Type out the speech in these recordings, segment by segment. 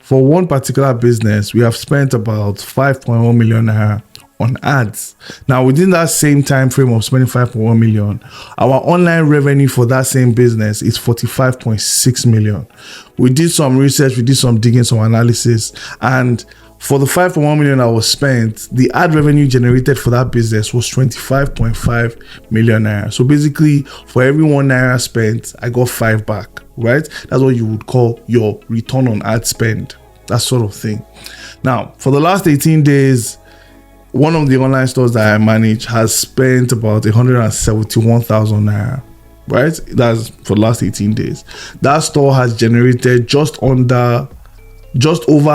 for one particular business, we have spent about 5.1 million naira on ads. Now, within that same time frame of spending 5.1 million, our online revenue for that same business is 45.6 million. We did some research, we did some digging, some analysis, and for the 5.1 million that was spent, the ad revenue generated for that business was 25.5 million naira. So basically, for every 1 naira spent, I got 5 back, right? That's what you would call your return on ad spend, that sort of thing. Now, for the last 18 days, one of the online stores that I manage has spent about 171,000 naira, right? That's for the last 18 days. That store has generated just over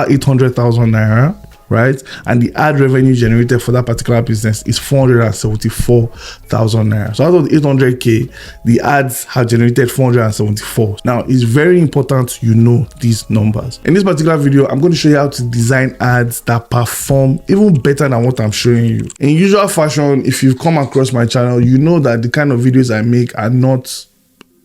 800,000 naira, right? And the ad revenue generated for that particular business is 474,000 naira. So out of the 800k, the ads have generated 474. Now, it's very important you know these numbers. In this particular video, I'm going to show you how to design ads that perform even better than what I'm showing you. In usual fashion, if you've come across my channel, you know that the kind of videos I make are not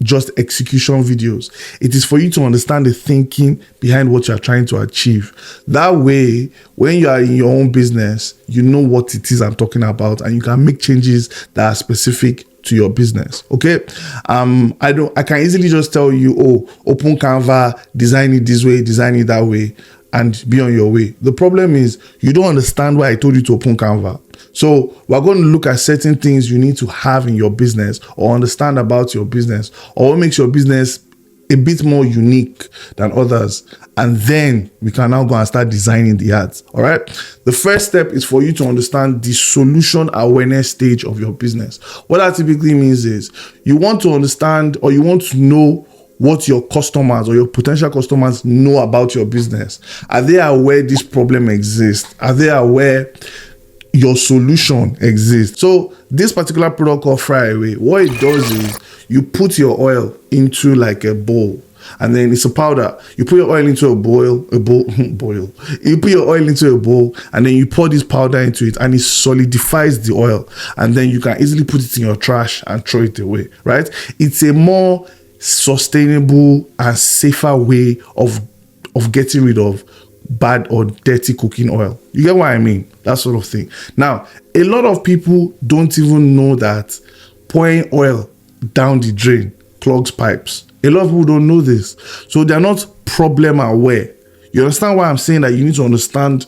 just execution videos. It is for you to understand the thinking behind what you're trying to achieve. That way, when you are in your own business, you know what it is I'm talking about, and you can make changes that are specific to your business. Okay. I can easily just tell you, oh, open Canva, design it this way, design it that way, and be on your way. The problem is you don't understand why I told you to open Canva. So we're going to look at certain things you need to have in your business or understand about your business, or what makes your business a bit more unique than others. And then we can now go and start designing the ads. All right. The first step is for you to understand the solution awareness stage of your business. What that typically means is you want to understand, or you want to know what your customers or your potential customers know about your business. Are they aware this problem exists? Are they aware your solution exists? So this particular product called Fry Away, what it does is you put your oil into like a bowl, and then it's a powder. You put your oil into a bowl. You put your oil into a bowl, and then you pour this powder into it, and it solidifies the oil, and then you can easily put it in your trash and throw it away, right? It's a more sustainable and safer way of getting rid of bad or dirty cooking oil. You get what I mean? That sort of thing. Now, a lot of people don't even know that pouring oil down the drain clogs pipes. A lot of people don't know this. So they're not problem aware. You understand why I'm saying that you need to understand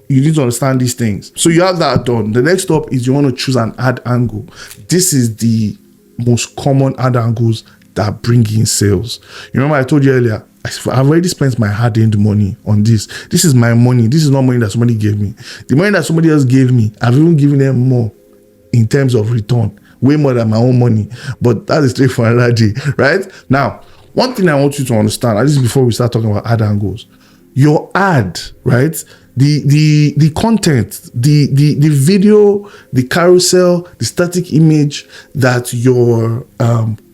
these things. So you have that done. The next step is you want to choose an ad angle. This is the most common ad angles that bring in sales. You remember I told you earlier, I've already spent my hard-earned money on this. This is my money. This is not money that somebody gave me. The money that somebody else gave me, I've even given them more in terms of return, way more than my own money. But that is straight for another day, right? Now, one thing I want you to understand, and this is before we start talking about ad angles, your ad, right? The content, the video, the carousel, the static image that your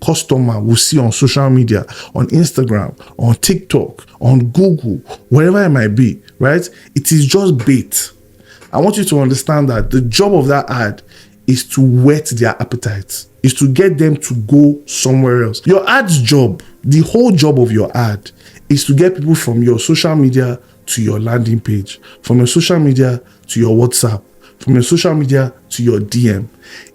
customer will see on social media, on Instagram, on TikTok, on Google, wherever it might be, right? It is just bait. I want you to understand that the job of that ad is to whet their appetites, is to get them to go somewhere else. Your ad's job, the whole job of your ad, is to get people from your social media to your landing page, from your social media to your WhatsApp, from your social media to your DM.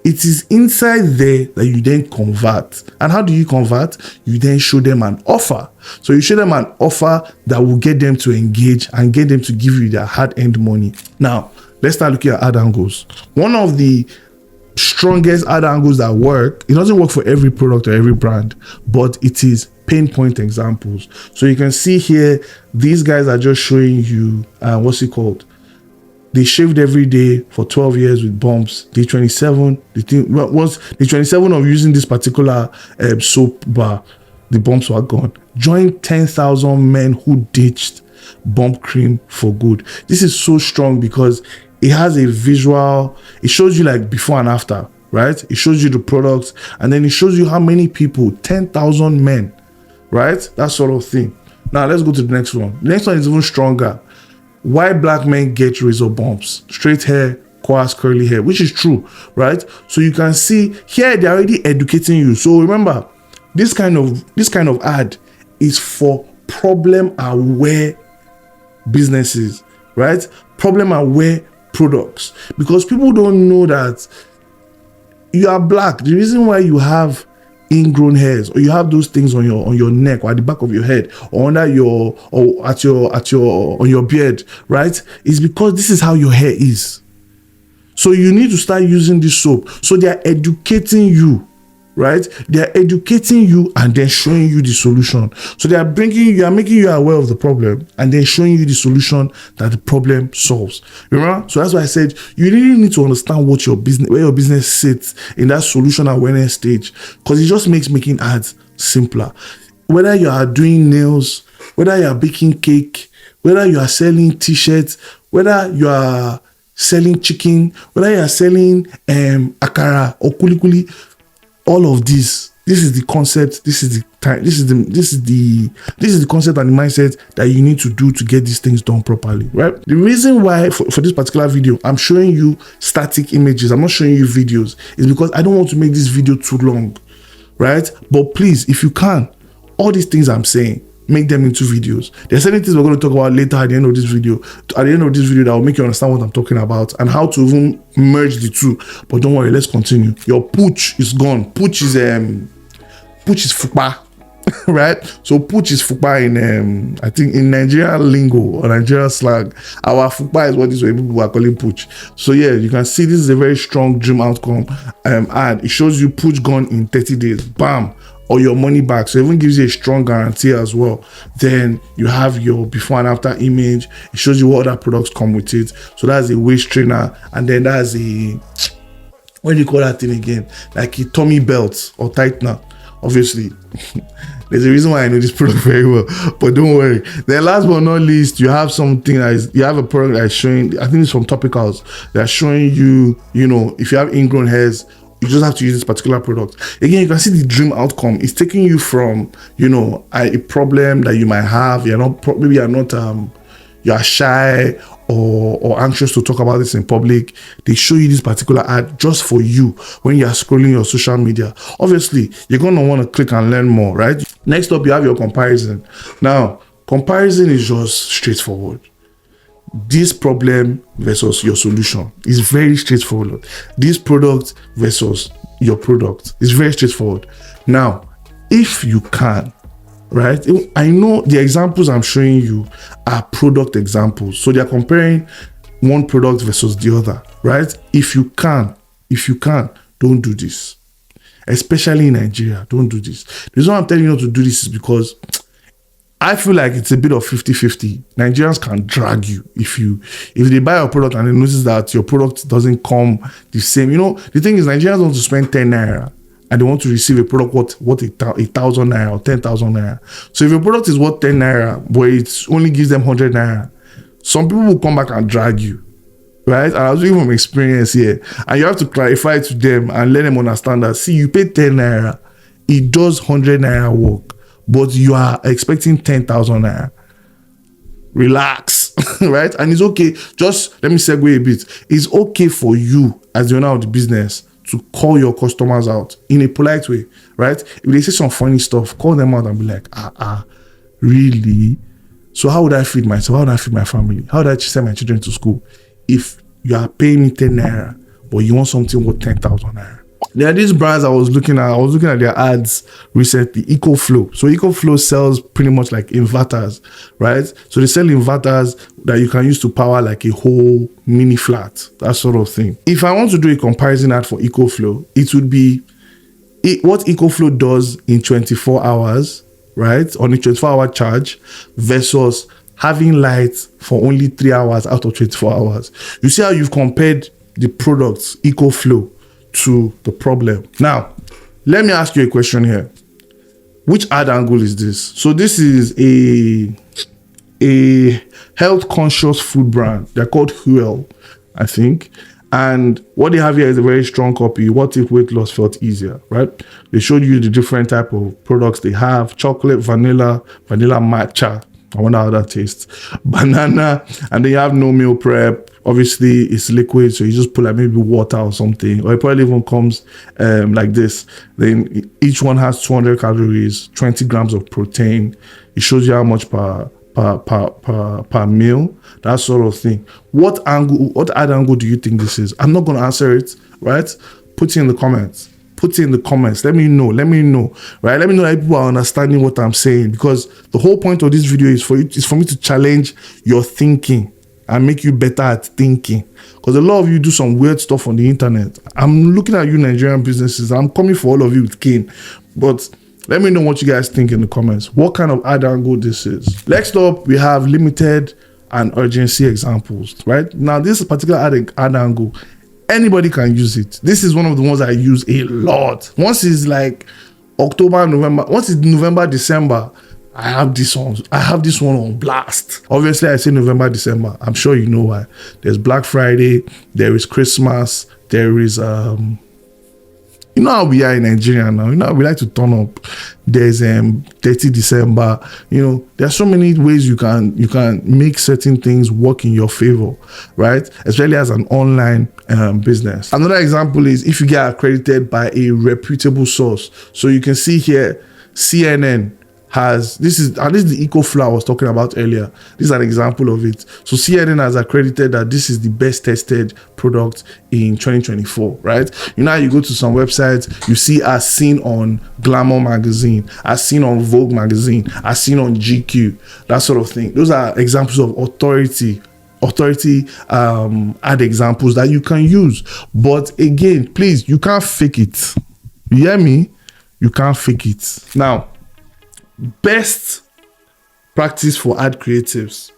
It is inside there that you then convert. And how do you convert? You then show them an offer. So you show them an offer that will get them to engage and get them to give you their hard-earned money. Now, let's start looking at ad angles. One of the strongest ad angles that work, it doesn't work for every product or every brand, but it is pain point examples. So you can see here, these guys are just showing you what's it called? They shaved every day for 12 years with bumps. Day 27, once day 27 of using this particular soap bar, the bumps were gone. Join 10,000 men who ditched bump cream for good. This is so strong because it has a visual. It shows you like before and after, right? It shows you the products, and then it shows you how many people, 10,000 men, right? That sort of thing. Now let's go to the next one. The next one is even stronger. Why black men get razor bumps? Straight hair, coarse curly hair, which is true, right? So you can see here they're already educating you. So remember, this kind of ad is for problem aware businesses, right? Problem aware products, because people don't know that you are black. The reason why you have ingrown hairs, or you have those things on your neck, or at the back of your head, or under your, or at your on your beard, right, is because this is how your hair is. So you need to start using this soap. So they are educating you, right? They are educating you and then showing you the solution. So they are making you aware of the problem and then showing you the solution that the problem solves. Remember? So that's why I said you really need to understand where your business sits in that solution awareness stage, because it just makes making ads simpler. Whether you are doing nails, whether you are baking cake, whether you are selling t-shirts, whether you are selling chicken, whether you are selling akara or kulikuli, all of this is the concept, this is the concept and the mindset that you need to do to get these things done properly, right? The reason why for this particular video I'm showing you static images, I'm not showing you videos, is because I don't want to make this video too long, right? But please, if you can, all these things I'm saying, make them into videos. There are certain things we're going to talk about later at the end of this video. At the end of this video, that will make you understand what I'm talking about and how to even merge the two. But don't worry, let's continue. Your pooch is gone. Pooch is fupa, right? So pooch is fupa in I think in Nigerian lingo or Nigerian slang. Our fupa is what these people are calling pooch. So yeah, you can see this is a very strong dream outcome ad. It shows you pooch gone in 30 days. Bam. Or your money back. So it even gives you a strong guarantee as well. Then you have your before and after image. It shows you what other products come with it. So that's a waist trainer, and then that's a, what do you call that thing again? Like a tummy belt or tightener. Obviously, there's a reason why I know this product very well. But don't worry. Then last but not least, you have something that is, you have a product that is showing, I think it's from Topicals, they're showing you, you know, if you have ingrown hairs, you just have to use this particular product. Again, you can see the dream outcome. It's taking you from, you know, a problem that you might have. You're not, maybe you're not, you are shy or anxious to talk about this in public. They show you this particular ad just for you when you are scrolling your social media. Obviously, you're going to want to click and learn more, right? Next up, you have your comparison. Now, comparison is just straightforward. This problem versus your solution is very straightforward. This product versus your product is very straightforward. Now, if you can, right? I know the examples I'm showing you are product examples. So they're comparing one product versus the other, right? If you can, don't do this. Especially in Nigeria, don't do this. The reason why I'm telling you not to do this is because I feel like it's a bit of 50-50. Nigerians can drag you if they buy your product and they notice that your product doesn't come the same. You know, the thing is, Nigerians want to spend 10 naira and they want to receive a product worth 1,000 naira or 10,000 naira. So if your product is worth 10 naira, but it only gives them 100 naira, some people will come back and drag you, right? And I was doing from experience here, and you have to clarify to them and let them understand that, see, you pay 10 naira, it does 100 naira work, but you are expecting 10,000 naira. Relax, right? And it's okay. Just let me segue a bit. It's okay for you as the owner of the business to call your customers out in a polite way, right? If they say some funny stuff, call them out and be like, really? So how would I feed myself? How would I feed my family? How would I send my children to school if you are paying me 10 naira, but you want something worth 10,000 naira? There are these brands I was looking at their ads recently, EcoFlow. So EcoFlow sells pretty much like inverters, right? So they sell inverters that you can use to power like a whole mini flat, that sort of thing. If I want to do a comparison ad for EcoFlow, it would be what EcoFlow does in 24 hours, right? On a 24-hour charge versus having lights for only 3 hours out of 24 hours. You see how you've compared the products, EcoFlow, to the problem. Now, let me ask you a question here. Which ad angle is this? So this is a health conscious food brand. They're called Huel, I think. And what they have here is a very strong copy. What if weight loss felt easier, right? They showed you the different type of products they have: chocolate, vanilla matcha. I wonder how that tastes. Banana, and they have no meal prep. Obviously, it's liquid, so you just put like maybe water or something, or it probably even comes like this. Then each one has 200 calories, 20 grams of protein. It shows you how much per per mil, that sort of thing. What ad angle do you think this is? I'm not going to answer it, right? Put it in the comments. Put it in the comments. Let me know, right? Let me know that people are understanding what I'm saying, because the whole point of this video is for me to challenge your thinking and make you better at thinking. Because a lot of you do some weird stuff on the internet. I'm looking at you Nigerian businesses. I'm coming for all of you with cane. But let me know what you guys think in the comments. What kind of ad angle this is. Next up, we have limited and urgency examples, right? Now, this particular ad angle, anybody can use it. This is one of the ones I use a lot. Once it's like October, November, once it's November, December, I have this one on blast. Obviously, I say November, December. I'm sure you know why. There's Black Friday, there is Christmas, there is you know how we are in Nigeria now. You know how we like to turn up. There's 30 December. You know, there are so many ways you can make certain things work in your favor, right? Especially as an online business. Another example is if you get accredited by a reputable source. So you can see here, CNN has, this is the eco flour I was talking about earlier. This is an example of it. So CNN has accredited that this is the best tested product in 2024, right? You know how you go to some websites, you see as seen on Glamour magazine, as seen on Vogue magazine, as seen on GQ, that sort of thing. Those are examples of authority ad examples that you can use. But again, please, you can't fake it. You hear me? You can't fake it. Now, best practice for ad creatives.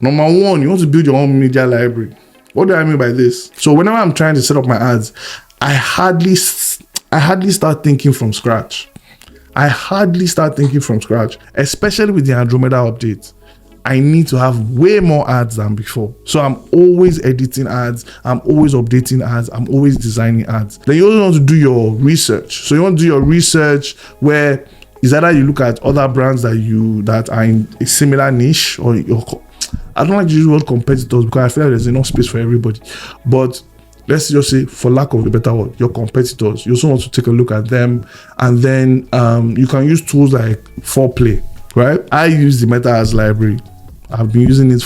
Number one, you want to build your own media library. What do I mean by this? So whenever I'm trying to set up my ads, I hardly start thinking from scratch. Especially with the Andromeda update. I need to have way more ads than before. So I'm always editing ads. I'm always updating ads. I'm always designing ads. Then you also want to do your research. So you want to do your research where is either you look at other brands that are in a similar niche, or I don't like to use the word competitors because I feel like there's enough space for everybody. But let's just say, for lack of a better word, your competitors. You also want to take a look at them, and then you can use tools like Foreplay, right? I use the Meta Ads library. I've been using it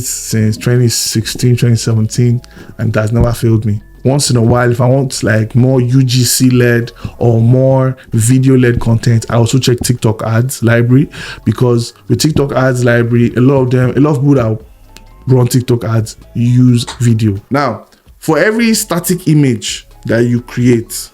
since 2016, 2017, and that's never failed me. Once in a while, if I want like more UGC led or more video led content, I also check TikTok ads library, because with TikTok ads library, a lot of people that run TikTok ads use video. Now, for every static image that you create,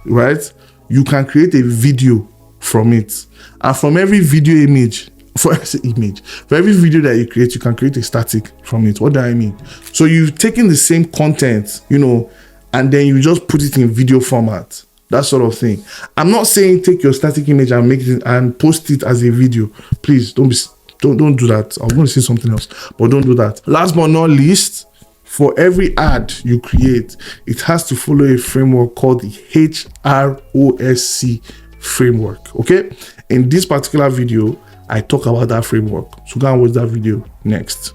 right, you can create a video from it. And from every video image, for every video that you create, you can create a static from it. What do I mean? So you've taken the same content, you know, and then you just put it in video format, that sort of thing. I'm not saying take your static image and make it and post it as a video. Please don't do that. I'm going to say something else, but don't do that. Last but not least, for every ad you create, it has to follow a framework called the HROSC framework. Okay, in this particular video, I talk about that framework. So go and watch that video next.